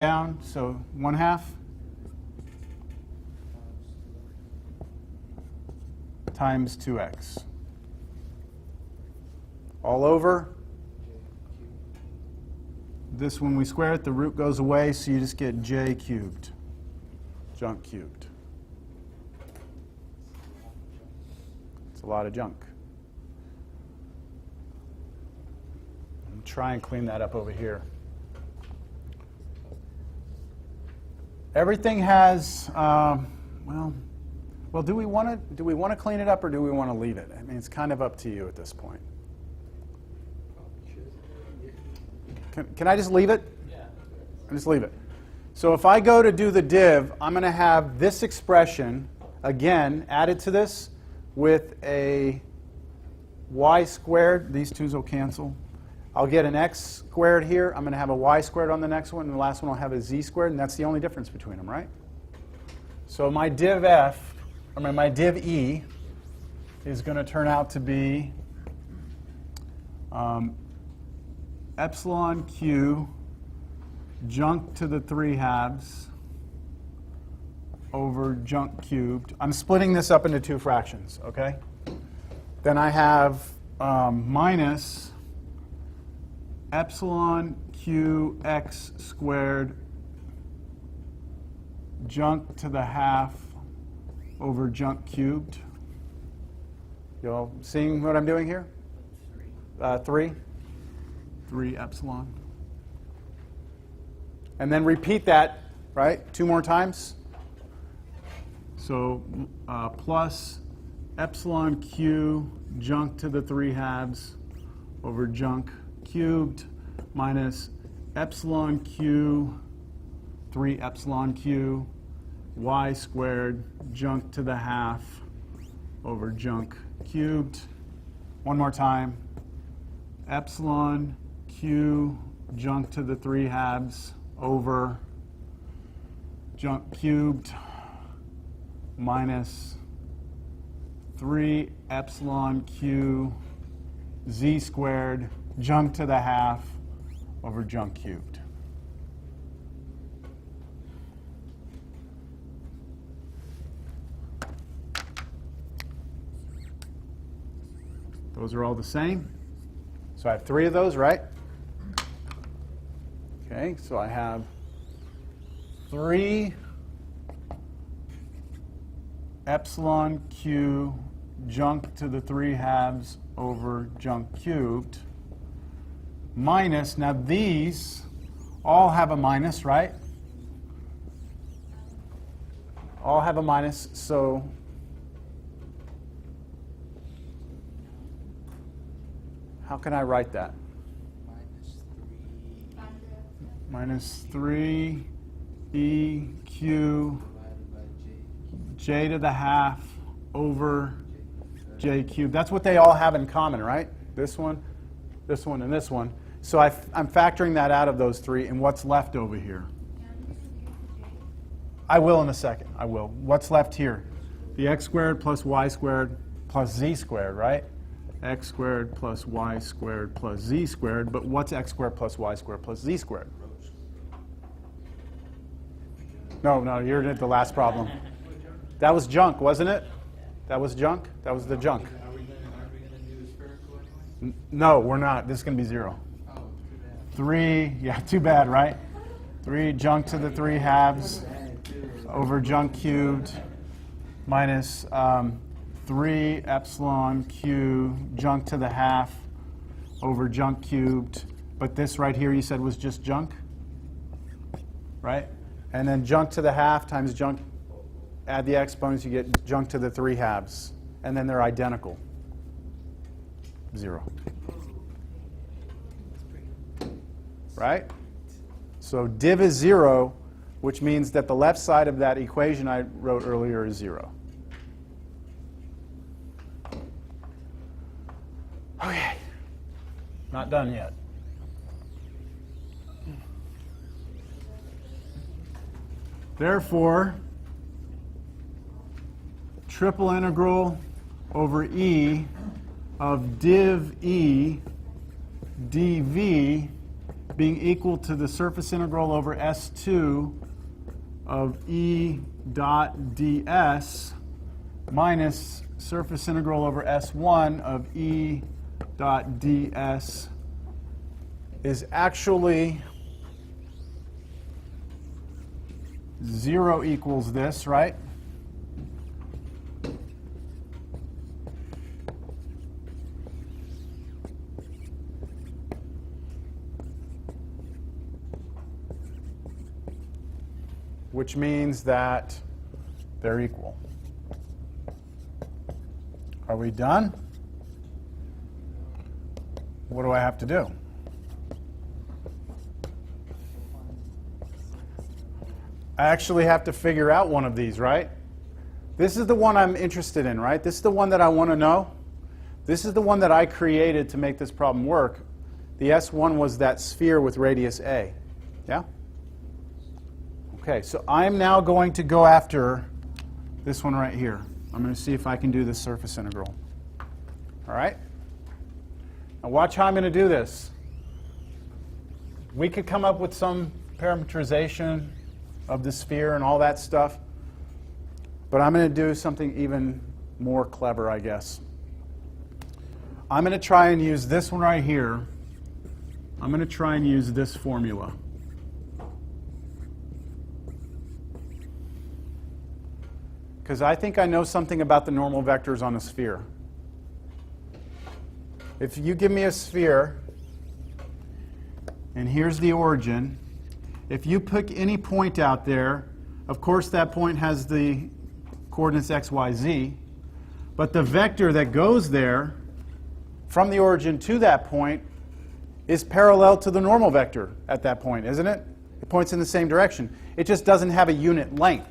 down, so 1/2 times 2x. All over. This, when we square it, the root goes away, so you just get j cubed, junk cubed. It's a lot of junk. I'll try and clean that up over here. Everything has, well, do we want to clean it up, or do we want to leave it? I mean, it's kind of up to you at this point. Can I just leave it? Yeah. I'll just leave it. So if I go to do the div, I'm going to have this expression, again, added to this with a y squared. These twos will cancel. I'll get an x squared here. I'm going to have a y squared on the next one, and the last one I'll have a z squared, and that's the only difference between them, right? So my div f, or my div e, is going to turn out to be epsilon q junk to the 3/2 over junk cubed. I'm splitting this up into two fractions, okay? Then I have minus epsilon q x squared junk to the 1/2 over junk cubed. You all seeing what I'm doing here? 3 epsilon. And then repeat that, right, 2 more times. So plus epsilon q junk to the 3/2 over junk cubed minus epsilon q 3 epsilon q y squared junk to the 1/2 over junk cubed. One more time. Epsilon q junk to the 3/2 over junk cubed minus 3 epsilon q z squared junk to the 1/2 over junk cubed. Those are all the same. So I have 3 of those, right? Okay, so I have 3 epsilon q junk to the 3/2 over junk cubed minus, now these all have a minus, right? All have a minus, so how can I write that? Minus 3 e q j to the 1/2 over j cubed. That's what they all have in common, right? This one, and this one. So I'm factoring that out of those 3, and what's left over here? I will in a second. I will. What's left here? The x squared plus y squared plus z squared, right? X squared plus y squared plus z squared. But what's x squared plus y squared plus z squared? No, you're at the last problem. That was junk, wasn't it? That was junk? That was the junk. Are we going to do spherical anyway? No, we're not. This is going to be 0. Oh, too bad. 3, yeah, too bad, right? 3 junk to the 3/2 over junk cubed minus 3 epsilon q junk to the 1/2 over junk cubed. But this right here you said was just junk, right? And then junk to the 1/2 times junk, add the exponents, you get junk to the 3/2. And then they're identical. 0. Right? So div is 0, which means that the left side of that equation I wrote earlier is 0. Okay. Not done yet. Therefore, triple integral over e of div e dv being equal to the surface integral over S2 of E dot ds minus surface integral over S1 of E dot ds is actually 0 equals this, right? Which means that they're equal. Are we done? What do I have to do? I actually have to figure out one of these, right? This is the one I'm interested in, right? This is the one that I want to know. This is the one that I created to make this problem work. The S1 was that sphere with radius A. Yeah? Okay, so I'm now going to go after this one right here. I'm going to see if I can do this surface integral. All right? Now watch how I'm going to do this. We could come up with some parameterization of the sphere and all that stuff, but I'm going to do something even more clever, I guess. I'm going to try and use this one right here. I'm going to try and use this formula. Because I think I know something about the normal vectors on a sphere. If you give me a sphere, and here's the origin, if you pick any point out there, of course that point has the coordinates x, y, z, but the vector that goes there from the origin to that point is parallel to the normal vector at that point, isn't it? It points in the same direction. It just doesn't have a unit length.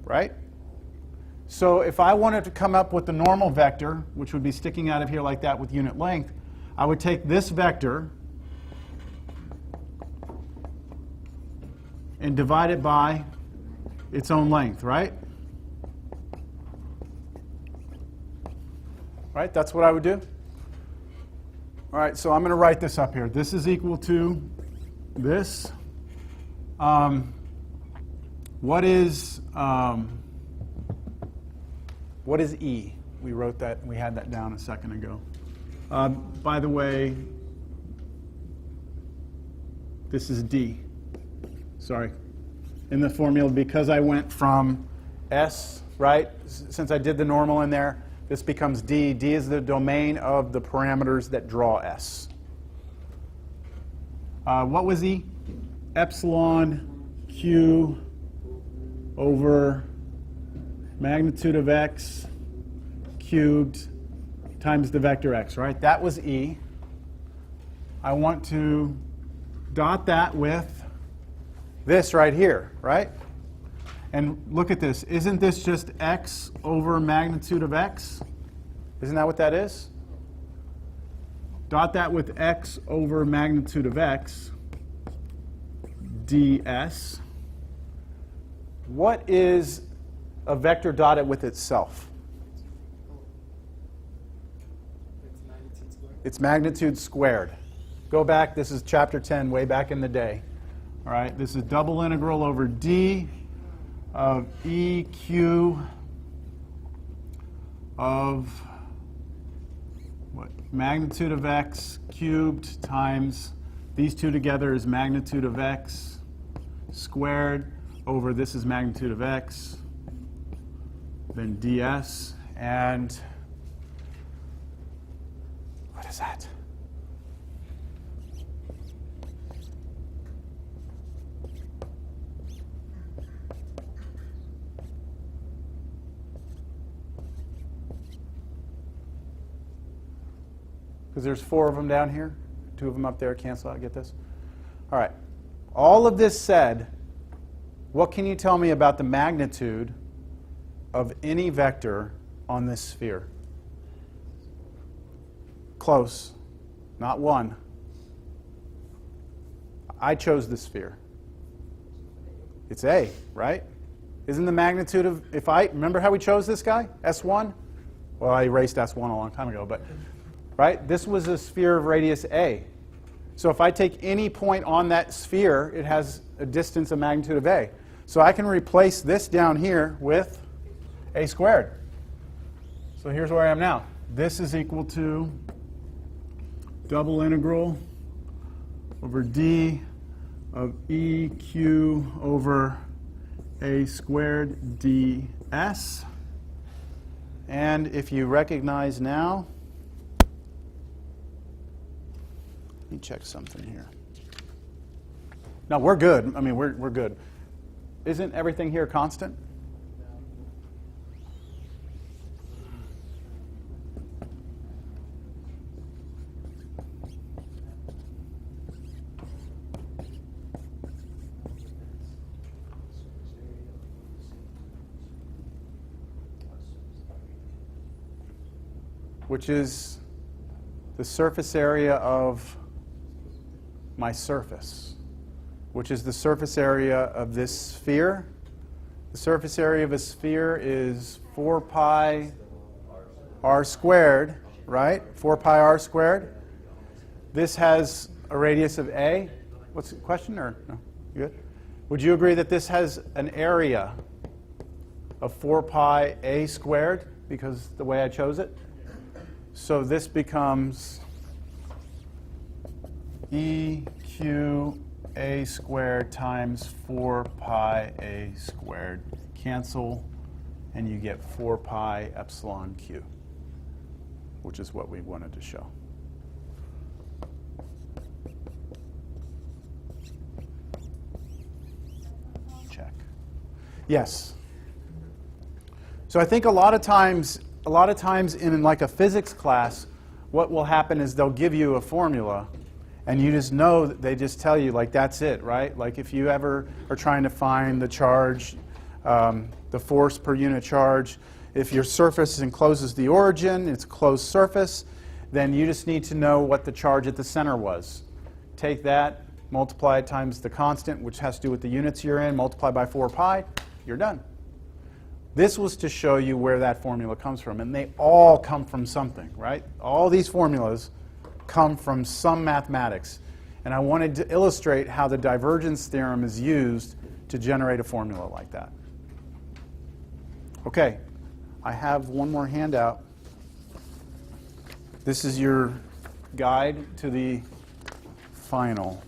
Right? So if I wanted to come up with the normal vector, which would be sticking out of here like that with unit length, I would take this vector and divide it by its own length, right? Right? That's what I would do. All right, so I'm going to write this up here. This is equal to this. What is E? We wrote that. We had that down a second ago. By the way, this is D. Sorry. In the formula, because I went from S, right? Since I did the normal in there, this becomes D. D is the domain of the parameters that draw S. What was E? Epsilon Q over magnitude of x cubed times the vector x, right? That was E. I want to dot that with this right here, right? And look at this. Isn't this just x over magnitude of x? Isn't that what that is? Dot that with x over magnitude of x ds. What is a vector dotted with itself? It's magnitude squared. Go back. This is chapter 10, way back in the day. All right. This is double integral over d of EQ of what? Magnitude of x cubed times these two together is magnitude of x squared over this is magnitude of x, then ds, and what is that? Because there's 4 of them down here, 2 of them up there, cancel out, get this? All right. All of this said, what can you tell me about the magnitude of any vector on this sphere? Close. Not 1. I chose the sphere. It's A, right? Isn't the magnitude of, if I, remember how we chose this guy? S1? Well, I erased S1 a long time ago, but, right? This was a sphere of radius A. So if I take any point on that sphere, it has a distance of magnitude of a. So I can replace this down here with a squared. So here's where I am now. This is equal to double integral over d of EQ over a squared ds. And if you recognize now, let me check something here. No, we're good. I mean, we're good. Isn't everything here constant? Which is the surface area of my surface, which is the surface area of this sphere. The surface area of a sphere is 4 pi r squared, right? 4 pi r squared. This has a radius of a. What's the question? Or no? You good? Would you agree that this has an area of 4 pi a squared because the way I chose it? So this becomes EQ a squared times 4 pi a squared. Cancel, and you get 4 pi epsilon q, which is what we wanted to show. Check. Yes. So I think a lot of times in like a physics class, what will happen is they'll give you a formula, and you just know that they just tell you, like, that's it, right? Like if you ever are trying to find the charge, the force per unit charge, if your surface encloses the origin, it's a closed surface, then you just need to know what the charge at the center was. Take that, multiply it times the constant, which has to do with the units you're in, multiply by 4 pi, you're done. This was to show you where that formula comes from, and they all come from something, right? All these formulas come from some mathematics, and I wanted to illustrate how the divergence theorem is used to generate a formula like that. Okay, I have one more handout. This is your guide to the final.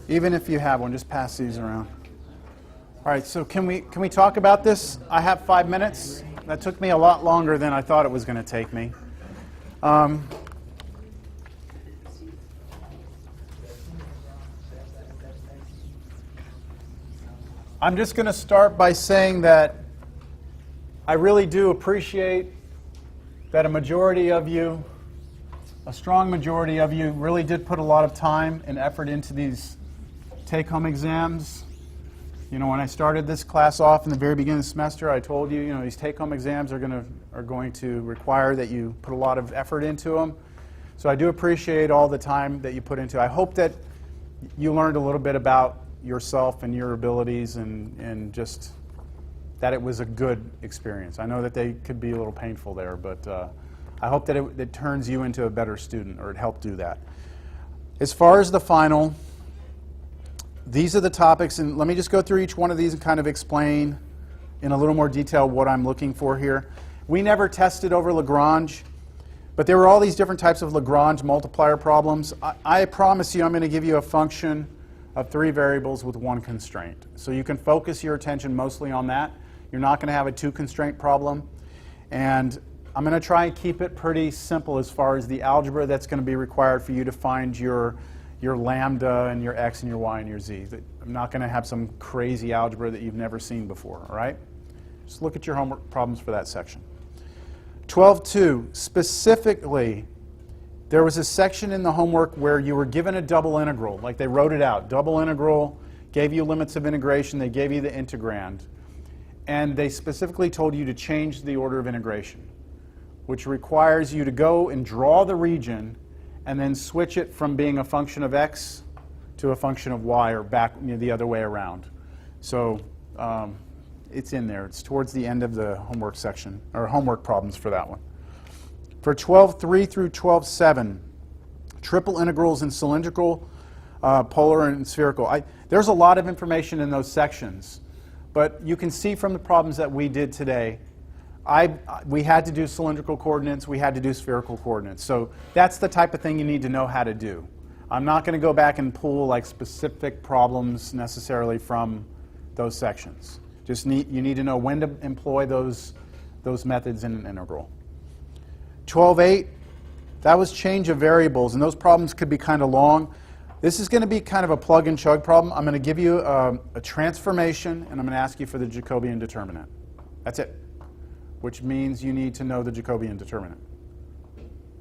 Even if you have one, just pass these around. All right, so can we talk about this? I have 5 minutes. That took me a lot longer than I thought it was going to take me. I'm just going to start by saying that I really do appreciate that a majority of you, a strong majority of you, really did put a lot of time and effort into these take-home exams. You know, when I started this class off in the very beginning of the semester, I told you, you know, these take-home exams are going to require that you put a lot of effort into them. So I do appreciate all the time that you put into it. I hope that you learned a little bit about yourself and your abilities, and just that it was a good experience. I know that they could be a little painful there, but I hope that it turns you into a better student, or it helped do that. As far as the final, these are the topics, and let me just go through each one of these and kind of explain in a little more detail what I'm looking for here. We never tested over Lagrange, but there were all these different types of Lagrange multiplier problems. I promise you I'm going to give you a function of 3 variables with 1 constraint. So you can focus your attention mostly on that. You're not going to have a 2-constraint problem. And I'm going to try and keep it pretty simple as far as the algebra that's going to be required for you to find your lambda and your x and your y and your z. I'm not going to have some crazy algebra that you've never seen before, all right? Just look at your homework problems for that section. 12.2, specifically, there was a section in the homework where you were given a double integral, like they wrote it out. Double integral, gave you limits of integration, they gave you the integrand. And they specifically told you to change the order of integration, which requires you to go and draw the region and then switch it from being a function of x to a function of y, or back the other way around. So it's in there. It's towards the end of the homework section, or homework problems for that one. For 12.3 through 12.7, triple integrals in cylindrical, polar, and spherical. There's a lot of information in those sections, but you can see from the problems that we did today, we had to do cylindrical coordinates, we had to do spherical coordinates. So that's the type of thing you need to know how to do. I'm not going to go back and pull like specific problems necessarily from those sections. You need to know when to employ those methods in an integral. 12.8, that was change of variables, and those problems could be kind of long. This is going to be kind of a plug and chug problem. I'm going to give you a transformation, and I'm going to ask you for the Jacobian determinant. That's it, which means you need to know the Jacobian determinant.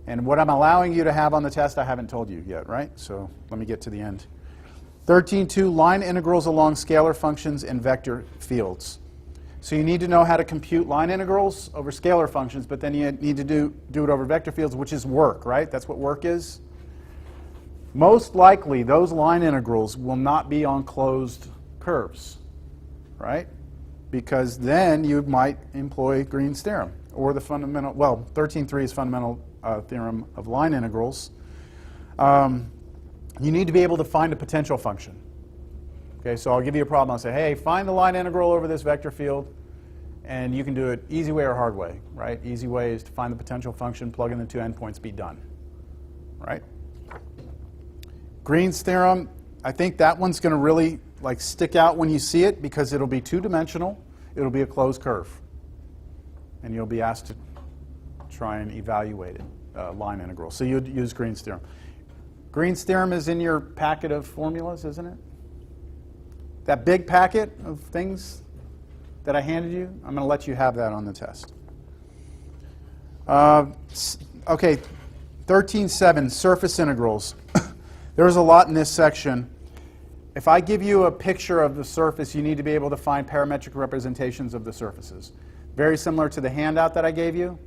And what I'm allowing you to have on the test, I haven't told you yet, right? So let me get to the end. 13.2, line integrals along scalar functions and vector fields. So you need to know how to compute line integrals over scalar functions, but then you need to do it over vector fields, which is work, right? That's what work is. Most likely, those line integrals will not be on closed curves, right? Because then you might employ Green's theorem, or the fundamental, well, 13.3 is fundamental theorem of line integrals. You need to be able to find a potential function. Okay, so I'll give you a problem. I'll say, hey, find the line integral over this vector field, and you can do it easy way or hard way, right? Easy way is to find the potential function, plug in the two endpoints, be done, right? Green's theorem, I think that one's going to really like stick out when you see it because it'll be two-dimensional. It'll be a closed curve, and you'll be asked to try and evaluate it, line integral. So you'd use Green's theorem. Green's theorem is in your packet of formulas, isn't it? That big packet of things that I handed you, I'm going to let you have that on the test. Okay, 13.7, surface integrals. There's a lot in this section. If I give you a picture of the surface, you need to be able to find parametric representations of the surfaces. Very similar to the handout that I gave you.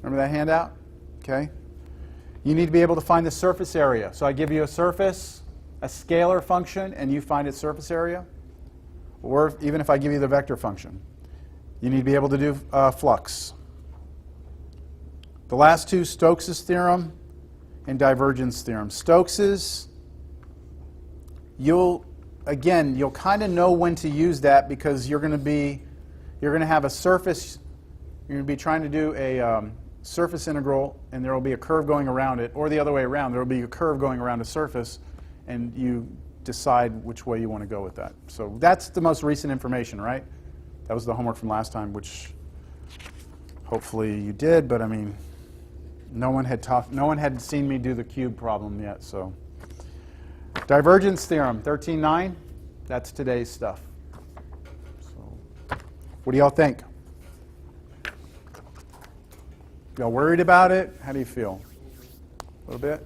Remember that handout? Okay. You need to be able to find the surface area. So I give you a surface, a scalar function, and you find its surface area. Or even if I give you the vector function. You need to be able to do flux. The last two, Stokes' theorem and Divergence Theorem. Stokes's, you'll kind of know when to use that because you're going to have a surface. You're going to be trying to do a surface integral, and there will be a curve going around it, or the other way around. There will be a curve going around a surface, and you decide which way you want to go with that. So that's the most recent information, right? That was the homework from last time, which hopefully you did, but I mean, no one had seen me do the cube problem yet, so. Divergence theorem, 13.9, that's today's stuff. So, what do y'all think? Y'all worried about it? How do you feel? A little bit?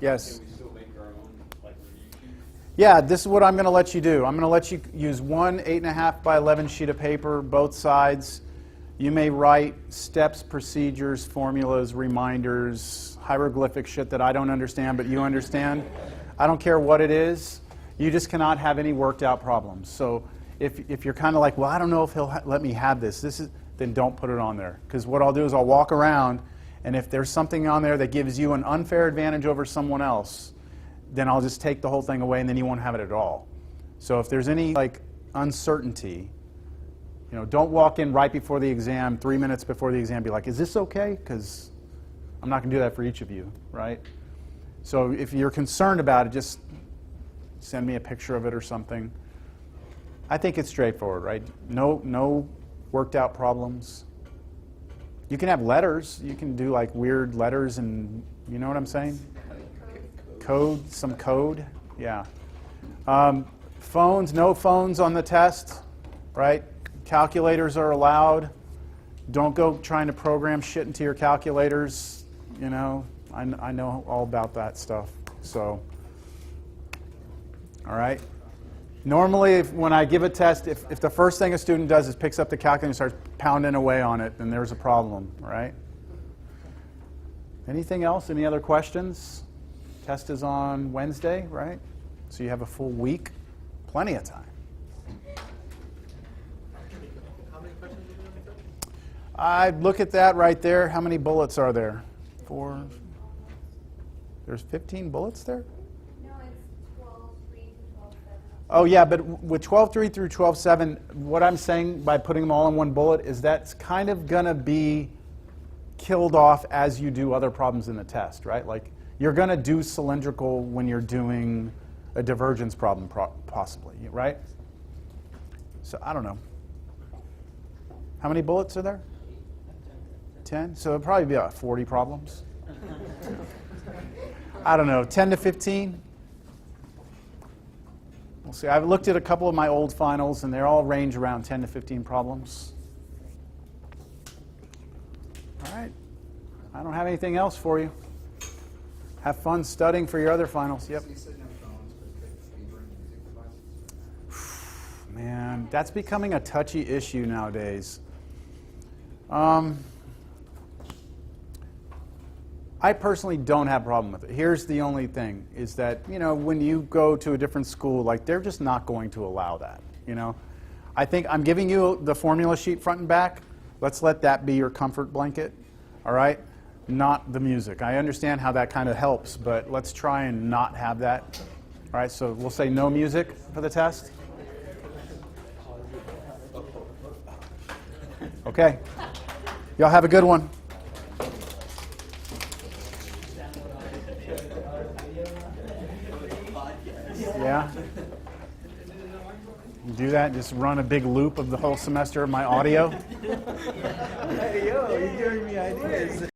Yes? Can we still make our own review sheet? Yeah, this is what I'm going to let you do. I'm going to let you use one 8.5 by 11 sheet of paper, both sides. You may write steps, procedures, formulas, reminders, hieroglyphic shit that I don't understand, but you understand. I don't care what it is. You just cannot have any worked out problems. So if you're kind of like, well, I don't know if he'll let me have this, then don't put it on there. Because what I'll do is I'll walk around, and if there's something on there that gives you an unfair advantage over someone else, then I'll just take the whole thing away, and then you won't have it at all. So if there's any uncertainty, don't walk in right before the exam, 3 minutes before the exam, be like, is this okay? Because I'm not going to do that for each of you, right? So if you're concerned about it, just send me a picture of it or something. I think it's straightforward, right? No worked out problems. You can have letters. You can do weird letters and, you know what I'm saying? Code, some code, yeah. Phones, no phones on the test, right? Calculators are allowed. Don't go trying to program shit into your calculators. I know all about that stuff. So, all right. Normally, when I give a test, if the first thing a student does is picks up the calculator and starts pounding away on it, then there's a problem, right? Anything else? Any other questions? Test is on Wednesday, right? So you have a full week. Plenty of time. How many questions are you going to do? I'd look at that right there. How many bullets are there? 4. There's 15 bullets there? No, it's 12.3 to 12.7. Oh, yeah, but with 12.3 through 12.7, what I'm saying by putting them all in one bullet is that's kind of going to be killed off as you do other problems in the test, right? Like, you're going to do cylindrical when you're doing a divergence problem, possibly, right? So, I don't know. How many bullets are there? 10? So it'll probably be about 40 problems. I don't know, 10 to 15? We'll see. I've looked at a couple of my old finals, and they all range around 10 to 15 problems. All right. I don't have anything else for you. Have fun studying for your other finals. Yep. Man, that's becoming a touchy issue nowadays. I personally don't have a problem with it. Here's the only thing, is that, you know, when you go to a different school, like, they're just not going to allow that, you know. I think I'm giving you the formula sheet front and back. Let's let that be your comfort blanket, all right? Not the music. I understand how that kind of helps, but let's try and not have that. All right, so we'll say no music for the test. Okay. Y'all have a good one. Yeah? Do that, just run a big loop of the whole semester of my audio. Hey, yo, you're giving me ideas.